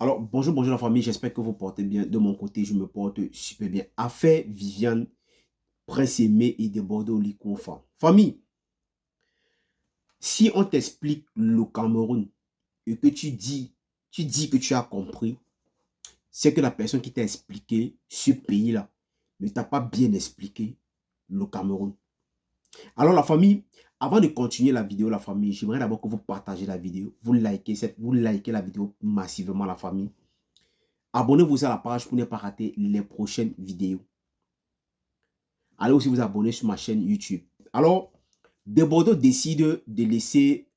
Alors, bonjour la famille, j'espère que vous portez bien. De mon côté, je me porte super bien. Affaire Viviane, Prince Aimé et de Bordeaux Likoufa. Famille, si on t'explique le Cameroun et que tu dis que tu as compris, c'est que la personne qui t'a expliqué ce pays-là ne t'a pas bien expliqué le Cameroun. Alors la famille, avant de continuer la vidéo, la famille, j'aimerais d'abord que vous partagez la vidéo, vous likez la vidéo massivement la famille. Abonnez-vous à la page pour ne pas rater les prochaines vidéos. Allez aussi vous abonner sur ma chaîne YouTube. Alors, De Bordeaux décide de laisser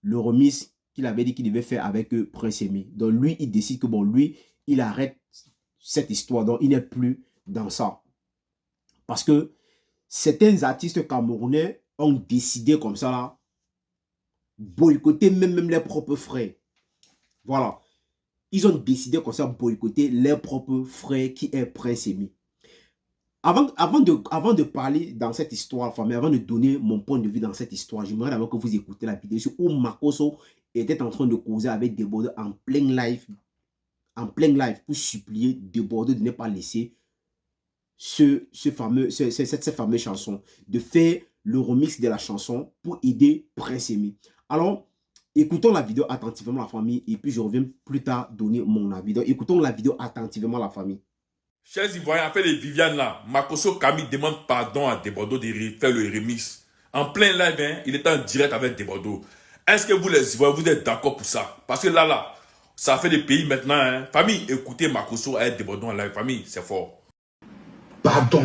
le remise qu'il avait dit qu'il devait faire avec Prince Aimé. Donc lui, il décide que bon, lui, il arrête cette histoire. Donc il n'est plus dans ça. Parce que certains artistes camerounais ont décidé comme ça là, boycotter même leurs propres frères. Voilà. Ils ont décidé comme ça boycotter leurs propres frères qui est Prince Aimé. Avant de parler dans cette histoire, famille, avant de donner mon point de vue dans cette histoire, j'aimerais d'abord que vous écoutez la vidéo où Makosso était en train de causer avec De Bordeaux en plein live pour supplier De Bordeaux de ne pas laisser cette fameuse chanson, de faire le remix de la chanson pour aider Prince Aimé. Alors, écoutons la vidéo attentivement la famille et puis je reviens plus tard donner mon avis. Donc, écoutons la vidéo attentivement la famille. Chers Ivoiriens, après les Viviane là, Makosso Camille demande pardon à Desbordeaux de faire le remix. En plein live, hein, il est en direct avec Desbordeaux. Est-ce que vous les Ivoiriens, vous êtes d'accord pour ça? Parce que là, ça fait des pays maintenant. Hein. Famille, écoutez Makosso avec Desbordeaux en live. Famille, c'est fort. Pardon.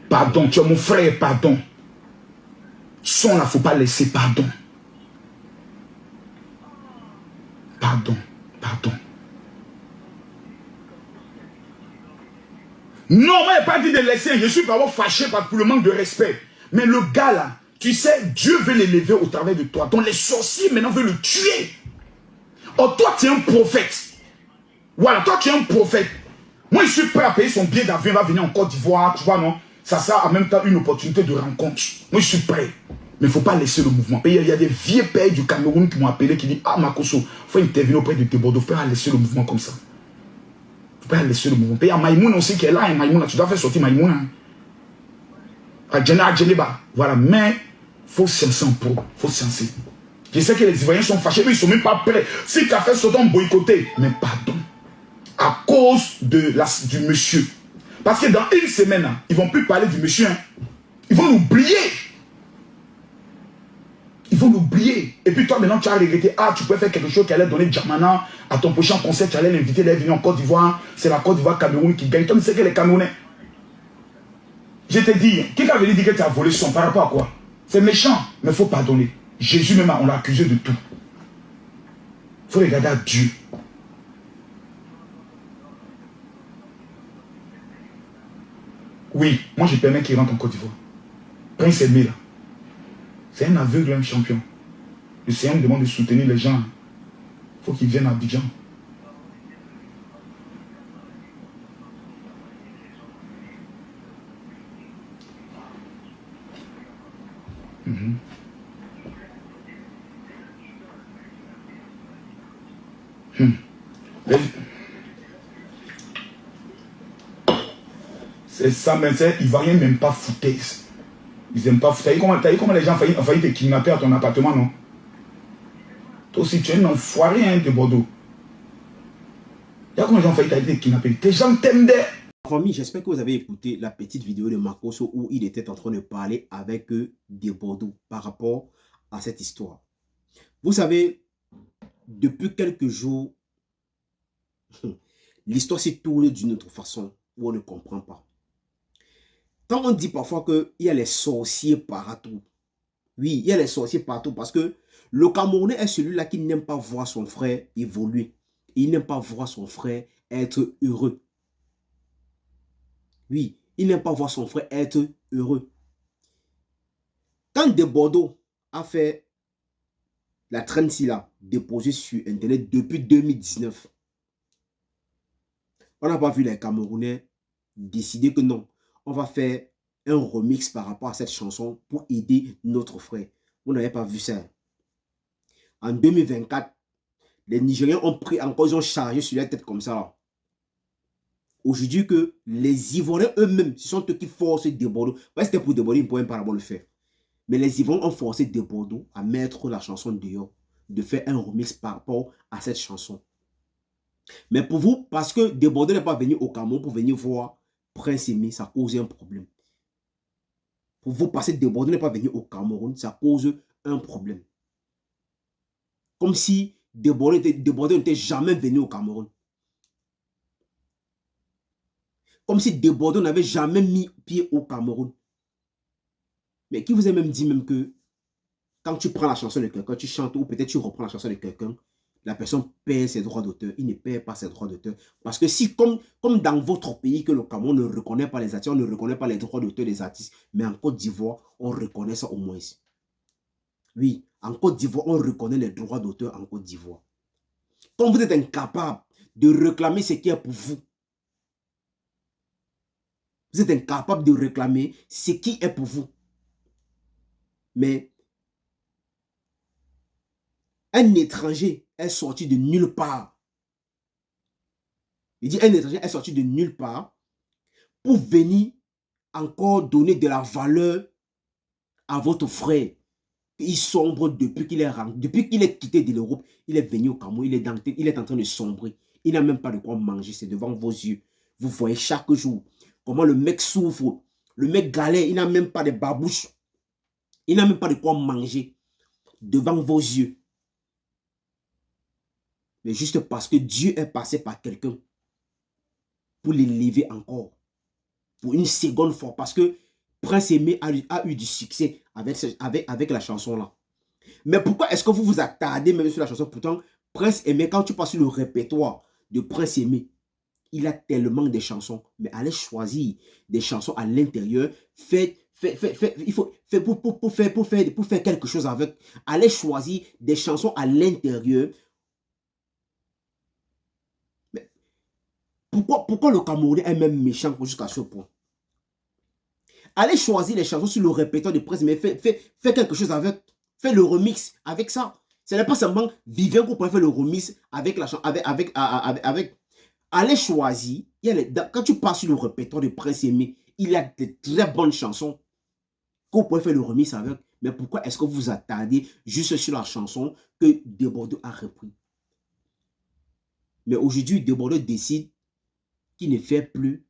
Pardon, tu es mon frère, pardon. Son là, faut pas laisser, pardon. Pardon, pardon. Non, moi, je n'ai pas dit de laisser. Je suis vraiment fâché pour le manque de respect. Mais le gars là, tu sais, Dieu veut l'élever au travers de toi. Donc les sorciers maintenant veulent le tuer. Oh, toi, tu es un prophète. Voilà, toi, tu es un prophète. Moi, je suis prêt à payer son billet d'avion. Il va venir en Côte d'Ivoire, tu vois, non? Ça sera en même temps une opportunité de rencontre. Moi, je suis prêt. Mais il ne faut pas laisser le mouvement. Il y a des vieux pères du Cameroun qui m'ont appelé, qui disent, ah, Makosso, il faut intervenir auprès de Bordeaux. Il ne faut pas laisser le mouvement comme ça. Il ne faut pas laisser le mouvement. Il y a Maïmoun aussi qui est là. Maïmoun, tu dois faire sortir Maïmoun. Hein. Voilà, mais il faut censer un pro. Il faut censer. Je sais que les Ivoiriens sont fâchés, mais ils ne sont même pas prêts. Si tu as fait sortir, boycotter. Mais pardon. À cause du monsieur. Parce que dans une semaine, ils ne vont plus parler du monsieur. Hein. Ils vont l'oublier. Ils vont l'oublier. Et puis toi, maintenant, tu as regretté. Ah, tu peux faire quelque chose qui allait donner Djamana à ton prochain concert. Tu allais l'inviter, elle est venue en Côte d'Ivoire. C'est la Côte d'Ivoire Cameroun qui gagne. Toi, tu sais que les Camerounais. Je te dis, qui a venu dire que tu as volé son par rapport à quoi? C'est méchant, mais il faut pardonner. Jésus même, on l'a accusé de tout. Il faut regarder à Dieu. Oui, moi je permets qu'il rentre en Côte d'Ivoire. Prince Aimé là. C'est un aveugle, un champion. Le Seigneur me demande de soutenir les gens. Il faut qu'ils viennent à Abidjan. C'est ça, mais c'est Ivoiriens même pas foutaise. Ils n'aiment pas foutre. T'as vu comment les gens ont failli te kidnapper à ton appartement, non? Toi aussi, tu es un enfoiré hein, de Bordeaux. T'as vu comment les gens ont failli te kidnapper? Tes gens t'aiment des... Famille, j'espère que vous avez écouté la petite vidéo de Makosso où il était en train de parler avec De Bordeaux par rapport à cette histoire. Vous savez, depuis quelques jours, l'histoire s'est tournée d'une autre façon où on ne comprend pas. Quand on dit parfois qu'il y a les sorciers partout, oui, il y a les sorciers partout parce que le Camerounais est celui-là qui n'aime pas voir son frère évoluer. Il n'aime pas voir son frère être heureux. Oui, il n'aime pas voir son frère être heureux. Quand De Bordeaux a fait la trendy là, déposée sur Internet depuis 2019, on n'a pas vu les Camerounais décider que non, on va faire un remix par rapport à cette chanson pour aider notre frère. Vous n'avez pas vu ça. En 2024, les Nigériens ont pris en cause, ils ont chargé sur la tête comme ça. Aujourd'hui que les Ivoiriens eux-mêmes, ce sont eux qui forcent des Bordeaux. Parce que c'était pour des Bordeaux, ils ne pouvaient pas le faire. Mais les Ivoiriens ont forcé des Bordeaux à mettre la chanson dehors, de faire un remix par rapport à cette chanson. Mais pour vous, parce que des Bordeaux n'est pas venu au Cameroun pour venir voir Prince Aimé, ça cause un problème. Pour vous, parce que des Bordeaux n'est pas venu au Cameroun, ça cause un problème. Comme si des Bordeaux n'étaient jamais venus au Cameroun. Comme si des Bordeaux n'avaient jamais mis pied au Cameroun. Mais qui vous a même dit même que quand tu prends la chanson de quelqu'un, tu chantes ou peut-être tu reprends la chanson de quelqu'un, la personne perd ses droits d'auteur. Il ne perd pas ses droits d'auteur. Parce que si, comme dans votre pays, que le Cameroun ne reconnaît pas les artistes, on ne reconnaît pas les droits d'auteur des artistes, mais en Côte d'Ivoire, on reconnaît ça au moins. Oui, en Côte d'Ivoire, on reconnaît les droits d'auteur en Côte d'Ivoire. Quand vous êtes incapable de réclamer ce qui est pour vous, vous êtes incapable de réclamer ce qui est pour vous. Mais un étranger est sorti de nulle part. Il dit un étranger est sorti de nulle part pour venir encore donner de la valeur à votre frère. Il sombre depuis qu'il est quitté de l'Europe. Il est venu au Cameroun, il est en train de sombrer. Il n'a même pas de quoi manger, c'est devant vos yeux. Vous voyez chaque jour comment le mec souffre. Le mec galère, il n'a même pas de babouche. Il n'a même pas de quoi manger devant vos yeux. Mais juste parce que Dieu est passé par quelqu'un pour l'élever encore. Pour une seconde fois. Parce que Prince Aimé a eu du succès avec la chanson là. Mais pourquoi est-ce que vous vous attardez même sur la chanson? Pourtant, Prince Aimé, quand tu passes sur le répertoire de Prince Aimé, il a tellement de chansons. Mais allez choisir des chansons à l'intérieur. Pour faire quelque chose avec. Allez choisir des chansons à l'intérieur. Pourquoi le Camerounais est même méchant jusqu'à ce point? Allez choisir les chansons sur le répertoire de Prince, mais fais quelque chose avec. Fais le remix avec ça. Ce n'est pas seulement Vivien qu'on peut faire le remix avec la chanson. Allez choisir. Quand tu passes sur le répertoire de Prince Aimé, il y a de très bonnes chansons qu'on peut faire le remix avec. Mais pourquoi est-ce que vous attardez juste sur la chanson que Desbordeaux a repris? Mais aujourd'hui, Desbordeaux décide qu'il ne fait plus.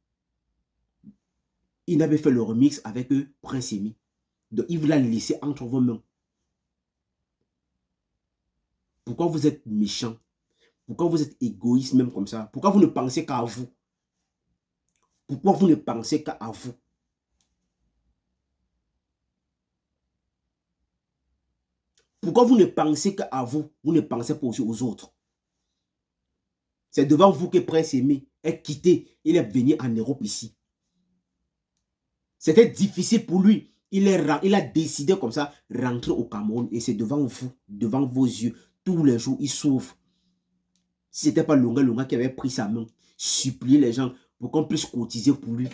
Il n'avait fait le remix avec Prince Aimé. Donc, il vous l'a laissé entre vos mains. Pourquoi vous êtes méchant? Pourquoi vous êtes égoïste même comme ça? Pourquoi vous ne pensez qu'à vous? Pourquoi vous ne pensez qu'à vous? Pourquoi vous ne pensez qu'à vous? Vous ne pensez pas aussi aux autres. C'est devant vous que Prince Aimé est quitté. Il est venu en Europe ici. C'était difficile pour lui. Il a décidé comme ça rentrer au Cameroun. Et c'est devant vous, devant vos yeux. Tous les jours, il souffre. Si ce n'était pas Lunga qui avait pris sa main, supplier les gens pour qu'on puisse cotiser pour lui.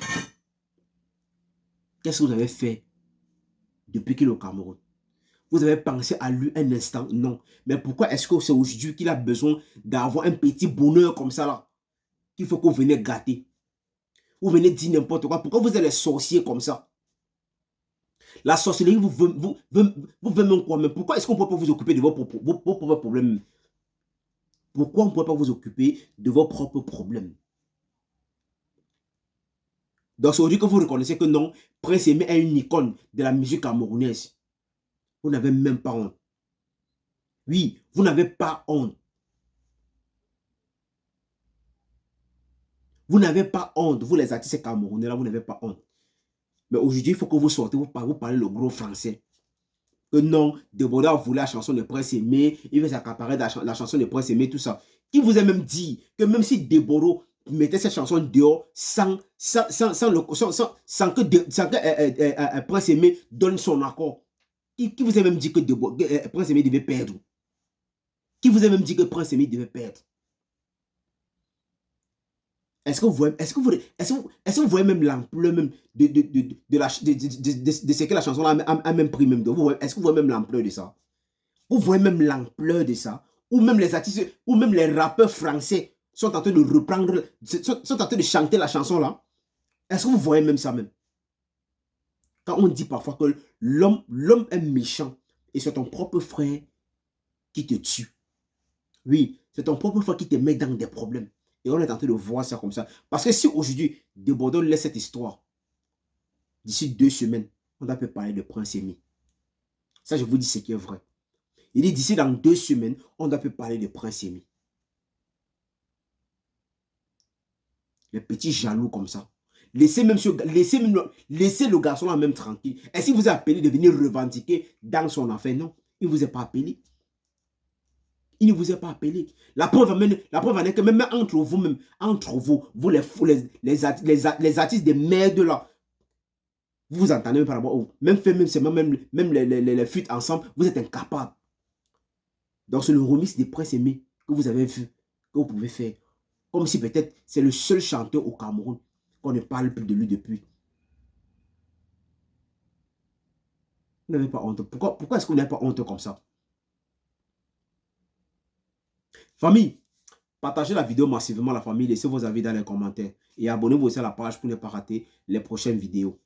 Qu'est-ce que vous avez fait depuis qu'il est au Cameroun? Vous avez pensé à lui un instant? Non. Mais pourquoi est-ce que c'est aujourd'hui qu'il a besoin d'avoir un petit bonheur comme ça là? Qu'il faut que vous venez gâter. Vous venez dire n'importe quoi. Pourquoi vous êtes les sorciers comme ça? La sorcellerie, vous venez même quoi? Mais pourquoi est-ce qu'on ne peut pas vous occuper de vos propres problèmes? Pourquoi on ne peut pas vous occuper de vos propres problèmes? Donc c'est aujourd'hui que vous reconnaissez que non, Prince Aimé est une icône de la musique camerounaise. Vous n'avez même pas honte. Oui, vous n'avez pas honte. Vous n'avez pas honte. Vous les artistes camerounais là, vous n'avez pas honte. Mais aujourd'hui, il faut que vous sortez, vous parlez le gros français. Que non, Desbordeaux a voulu la chanson de Prince Aimé, il veut s'accaparer la chanson de Prince Aimé, tout ça. Qui vous a même dit que même si Desbordeaux mettait cette chanson dehors sans que Prince Aimé donne son accord, qui vous a même dit que Prince Aimé devait perdre? Qui vous a même dit que Prince Aimé devait perdre? Est-ce que vous voyez même l'ampleur même de ce que la chanson a même pris même de vous? Est-ce que vous voyez même l'ampleur de ça? Vous voyez même l'ampleur de ça? ou même les artistes, ou même les rappeurs français sont en train de reprendre, sont en train de chanter la chanson là. Est-ce que vous voyez même ça même? Quand on dit parfois que l'homme est méchant et c'est ton propre frère qui te tue. Oui, c'est ton propre frère qui te met dans des problèmes. Et on est en train de voir ça comme ça. Parce que si aujourd'hui, De Bordeaux laisse cette histoire, d'ici 2 semaines, on peut parler de Prince Amy. Ça, je vous dis ce qui est vrai. Il dit d'ici dans 2 semaines, on peut parler de Prince Amy. Les petits jaloux comme ça. Laissez le garçon là même tranquille. Est-ce qu'il vous a appelé de venir revendiquer dans son affaire? Non, il ne vous a pas appelé. Il ne vous a pas appelé. La preuve en est que même entre vous, les artistes des merdes là, vous vous entendez même par rapport même les fuites ensemble, vous êtes incapables. Donc c'est le remix des Prince Amy que vous avez vu, que vous pouvez faire. Comme si peut-être c'est le seul chanteur au Cameroun qu'on ne parle plus de lui depuis. Vous n'avez pas honte. Pourquoi est-ce que vous n'avez pas honte comme ça? Famille, partagez la vidéo massivement, la famille. Laissez vos avis dans les commentaires. Et abonnez-vous aussi à la page pour ne pas rater les prochaines vidéos.